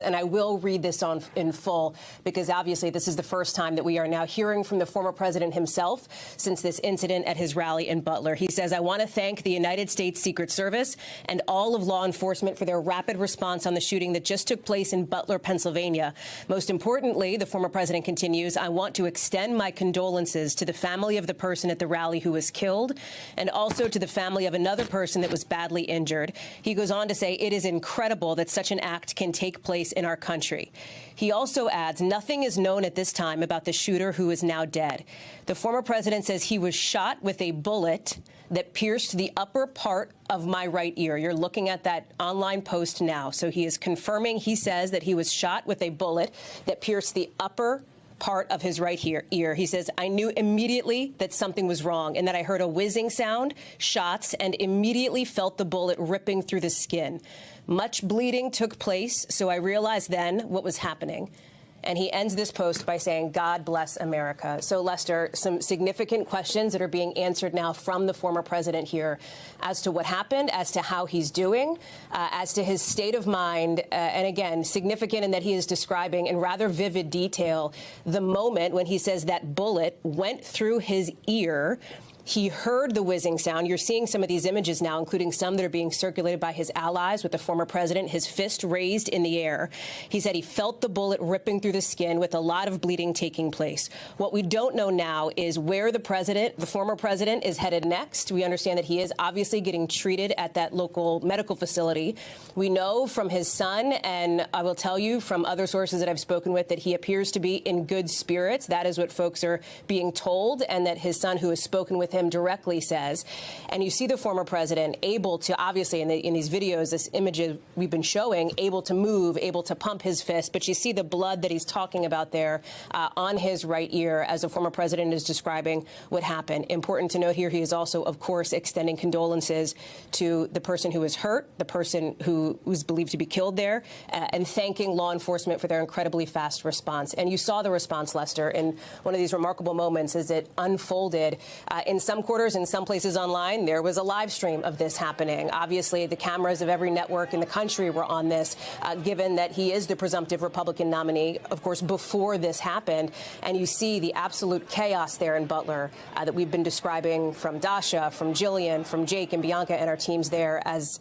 And I will read this in full because obviously this is the first time that we are now hearing from the former president himself since this incident at his rally in Butler. He says, "I want to thank the United States Secret Service and all of law enforcement for their rapid response on the shooting that just took place in Butler, Pennsylvania. Most importantly," the former president continues, "I want to extend my condolences to the family of the person at the rally who was killed and also to the family of another person that was badly injured." He goes on to say, "It is incredible that such an act can take place in our country." He also adds, "Nothing is known at this time about the shooter who is now dead." The former president says he was shot with a bullet that pierced the upper part of my right ear. You're looking at that online post now. So he is confirming, he says, that he was shot with a bullet that pierced the upper part of his right ear. He says, "I knew immediately that something was wrong and that I heard a whizzing sound, shots, and immediately felt the bullet ripping through the skin. Much bleeding took place, so I realized then what was happening." And he ends this post by saying, "God bless America." So, Lester, some significant questions that are being answered now from the former president here as to what happened, as to how he's doing, as to his state of mind. And again, significant in that he is describing in rather vivid detail the moment when he says that bullet went through his ear. He heard the whizzing sound. You're seeing some of these images now, including some that are being circulated by his allies with the former president, his fist raised in the air. He said he felt the bullet ripping through the skin with a lot of bleeding taking place. What we don't know now is where the former president, is headed next. We understand that he is obviously getting treated at that local medical facility. We know from his son, and I will tell you from other sources that I've spoken with, that he appears to be in good spirits. That is what folks are being told, and that his son, who has spoken with him directly, says. And you see the former president able to, obviously in these videos, this images we've been showing, able to move, able to pump his fist, but you see the blood that he's talking about there on his right ear as the former president is describing what happened. Important to note here, he is also, of course, extending condolences to the person who was hurt, the person who was believed to be killed there, and thanking law enforcement for their incredibly fast response. And you saw the response, Lester, in one of these remarkable moments as it unfolded. In some quarters, in some places online, there was a live stream of this happening. Obviously, the cameras of every network in the country were on this, given that he is the presumptive Republican nominee, of course, before this happened. And you see the absolute chaos there in Butler that we've been describing from Dasha, from Jillian, from Jake and Bianca and our teams there as